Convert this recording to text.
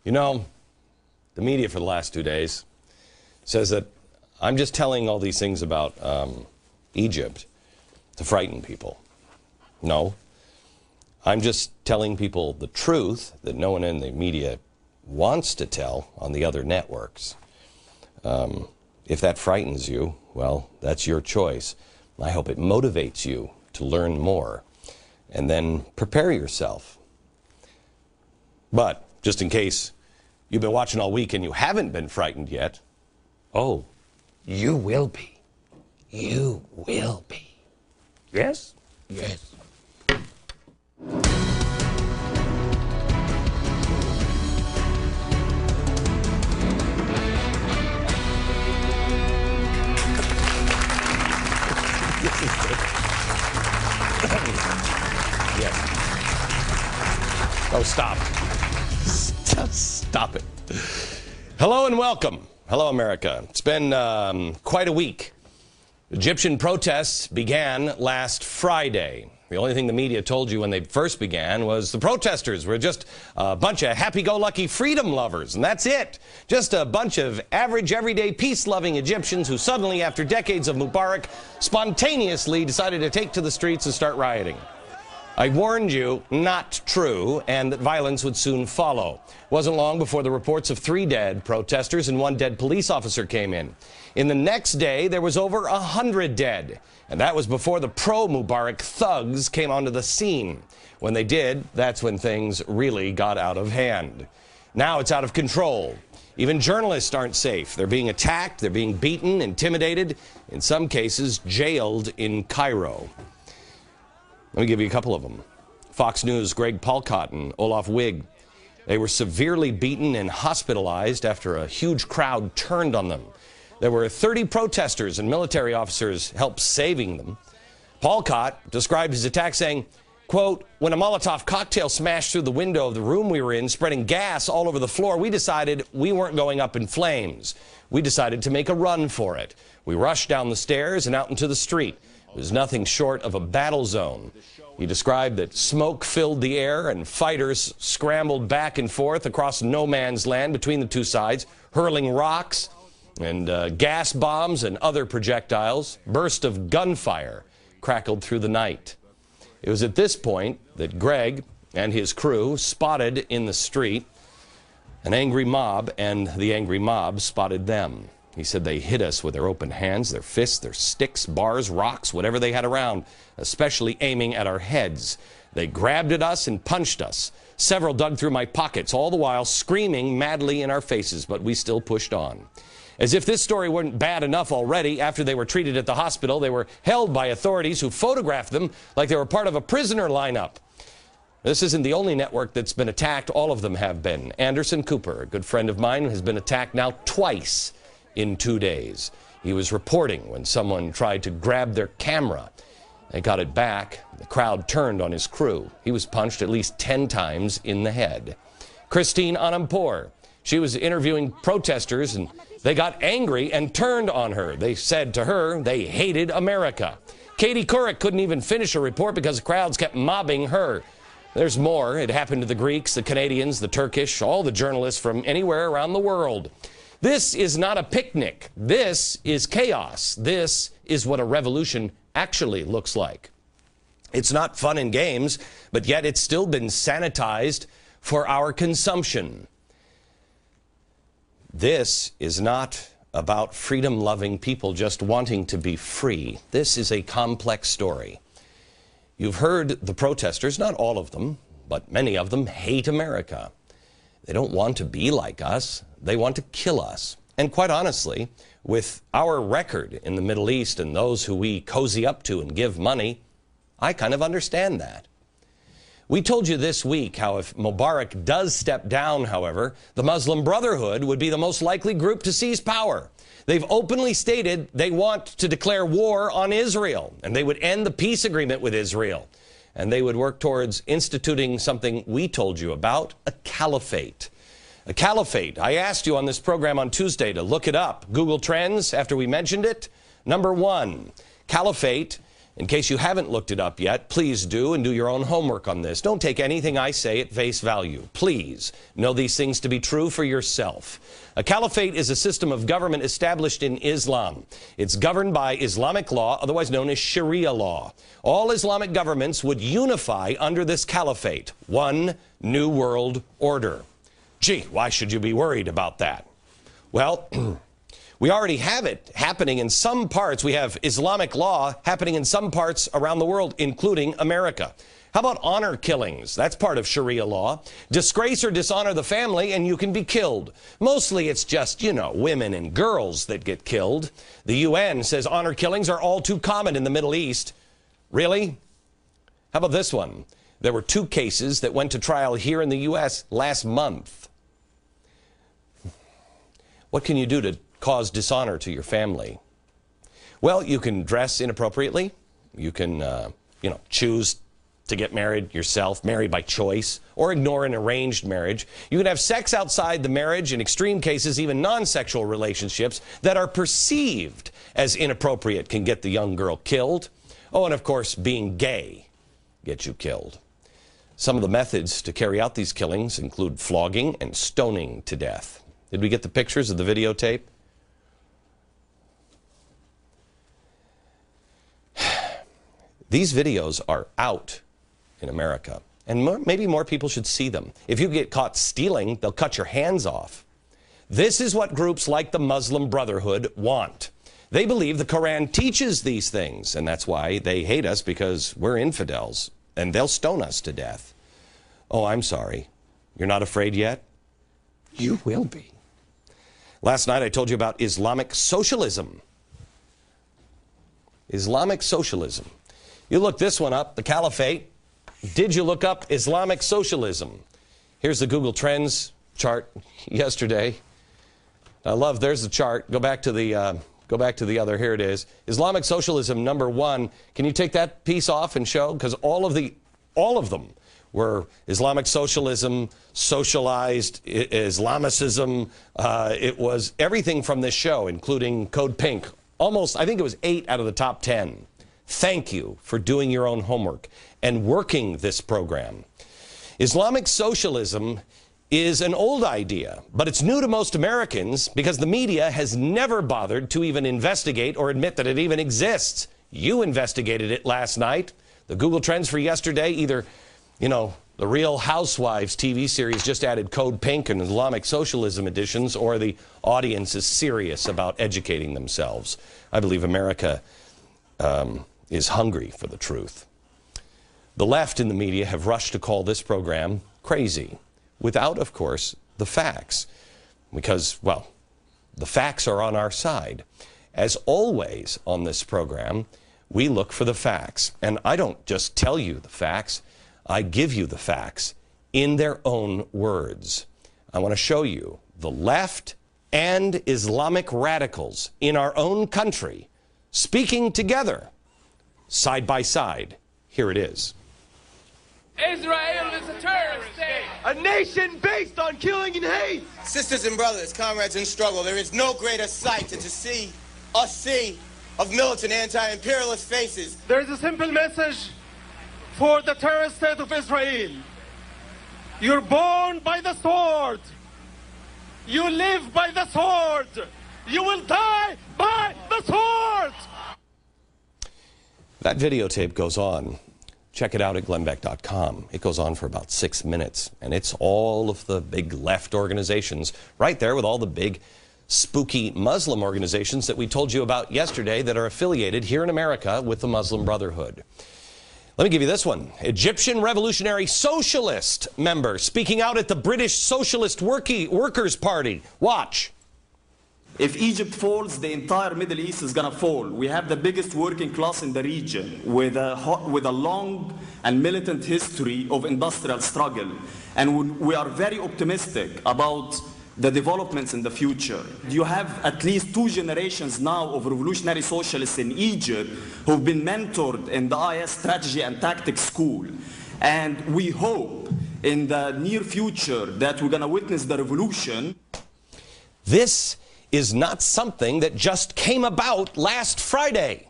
You know, the media for the last 2 days says that I'm just telling all these things about Egypt to frighten people. No. I'm just telling people the truth that no one in the media wants to tell on the other networks. If that frightens you, well, that's your choice. I hope it motivates you to learn more and then prepare yourself. But just in case you've been watching all week and you haven't been frightened yet, oh, you will be. You will be. Yes? Yes. Yes. Oh, stop. Stop it. Hello and welcome. Hello, America. It's been quite a week. Egyptian protests began last Friday. The only thing the media told you when they first began was the protesters were just a bunch of happy-go-lucky freedom lovers, and that's it. Just a bunch of average, everyday, peace-loving Egyptians who suddenly, after decades of Mubarak, spontaneously decided to take to the streets and start rioting. I warned you, not true, and that violence would soon follow. Wasn't long before the reports of 3 dead protesters and 1 dead police officer came in. In the next day, there was over 100 dead. And that was before the pro-Mubarak thugs came onto the scene. When they did, that's when things really got out of hand. Now it's out of control. Even journalists aren't safe. They're being attacked, they're being beaten, intimidated, in some cases jailed in Cairo. Let me give you a couple of them. Fox News' Greg Palcott and Olaf Wig. They were severely beaten and hospitalized after a huge crowd turned on them. There were 30 protesters and military officers helped saving them. Palcott described his attack saying, quote, when a Molotov cocktail smashed through the window of the room we were in, spreading gas all over the floor, we decided we weren't going up in flames. We decided to make a run for it. We rushed down the stairs and out into the street. It was nothing short of a battle zone. He described that smoke filled the air and fighters scrambled back and forth across no man's land between the two sides, hurling rocks and gas bombs and other projectiles. Burst of gunfire crackled through the night. It was at this point that Greg and his crew spotted in the street an angry mob, and the angry mob spotted them. He said they hit us with their open hands, their fists, their sticks, bars, rocks, whatever they had around, especially aiming at our heads. They grabbed at us and punched us. Several dug through my pockets, all the while screaming madly in our faces, but we still pushed on. As if this story weren't bad enough already, after they were treated at the hospital, they were held by authorities who photographed them like they were part of a prisoner lineup. This isn't the only network that's been attacked. All of them have been. Anderson Cooper, a good friend of mine, has been attacked now twice in 2 days. He was reporting when someone tried to grab their camera. They got it back. The crowd turned on his crew. He was punched at least 10 times in the head. Christine Anampour, she was interviewing protesters and they got angry and turned on her. They said to her they hated America. Katie Couric couldn't even finish a report because the crowds kept mobbing her. There's more. It happened to the Greeks, the Canadians, the Turkish, all the journalists from anywhere around the world. This is not a picnic. This is chaos. This is what a revolution actually looks like. It's not fun and games, but yet it's still been sanitized for our consumption. This is not about freedom-loving people just wanting to be free. This is a complex story. You've heard the protesters, not all of them, but many of them hate America. They don't want to be like us. They want to kill us. And quite honestly, with our record in the Middle East and those who we cozy up to and give money, I kind of understand that. We told you this week how if Mubarak does step down, however, the Muslim Brotherhood would be the most likely group to seize power. They've openly stated they want to declare war on Israel, and they would end the peace agreement with Israel. And they would work towards instituting something we told you about, a caliphate. A caliphate. I asked you on this program on Tuesday to look it up. Google Trends, after we mentioned it. Number 1, caliphate In case you haven't looked it up yet, please do, and do your own homework on this. Don't take anything I say at face value. Please know these things to be true for yourself. A caliphate is a system of government established in Islam. It's governed by Islamic law, otherwise known as Sharia law. All Islamic governments would unify under this caliphate. One new world order. Gee, why should you be worried about that? Well, we already have it happening in some parts. We have Islamic law happening in some parts around the world, including America. How about honor killings? That's part of Sharia law. Disgrace or dishonor the family and you can be killed. Mostly it's just, you know, women and girls that get killed. The UN says honor killings are all too common in the Middle East. Really? How about this one? There were 2 cases that went to trial here in the U.S. last month. What can you do to cause dishonor to your family? Well, you can dress inappropriately. You can, choose to get married yourself, married by choice, or ignore an arranged marriage. You can have sex outside the marriage, in extreme cases, even non-sexual relationships that are perceived as inappropriate can get the young girl killed. Oh, and of course, being gay gets you killed. Some of the methods to carry out these killings include flogging and stoning to death. Did we get the pictures of the videotape? These videos are out in America, and maybe more people should see them. If you get caught stealing, they'll cut your hands off. This is what groups like the Muslim Brotherhood want. They believe the Quran teaches these things, and that's why they hate us, because we're infidels, and they'll stone us to death. Oh, I'm sorry. You're not afraid yet? You will be. Last night I told you about Islamic socialism. Islamic socialism. You look this one up, the caliphate. Did you look up Islamic socialism? Here's the Google Trends chart yesterday. I love, there's the chart. Go back to the other, here it is. Islamic socialism, #1. Can you take that piece off and show? Because all of them were Islamic socialism, socialized Islamicism. It was everything from this show, including Code Pink. Almost, I think it was 8 out of the top 10. Thank you for doing your own homework and working this program. Islamic socialism is an old idea, but it's new to most Americans because the media has never bothered to even investigate or admit that it even exists. You investigated it last night. The Google Trends for yesterday, either, the Real Housewives TV series just added Code Pink and Islamic socialism editions, or the audience is serious about educating themselves. I believe America is hungry for the truth. The left in the media have rushed to call this program crazy, without, of course, the facts. Because, well, the facts are on our side. As always on this program, we look for the facts. And I don't just tell you the facts, I give you the facts in their own words. I want to show you the left and Islamic radicals in our own country speaking together, side by side. Here it is. Israel is a terrorist state. A nation based on killing and hate. Sisters and brothers, comrades in struggle, there is no greater sight than to see a sea of militant anti-imperialist faces. There is a simple message for the terrorist state of Israel. You're born by the sword. You live by the sword. You will die by the sword. That videotape goes on. Check it out at glennbeck.com. It goes on for about 6 minutes, and it's all of the big left organizations right there with all the big spooky Muslim organizations that we told you about yesterday that are affiliated here in America with the Muslim Brotherhood. Let me give you this one. Egyptian Revolutionary Socialist member speaking out at the British Socialist Workers' Party. Watch. If Egypt falls, the entire Middle East is going to fall. We have the biggest working class in the region with a long and militant history of industrial struggle. And we are very optimistic about the developments in the future. You have at least 2 generations now of revolutionary socialists in Egypt who've been mentored in the IS strategy and tactics school. And we hope in the near future that we're going to witness the revolution. This is not something that just came about last Friday.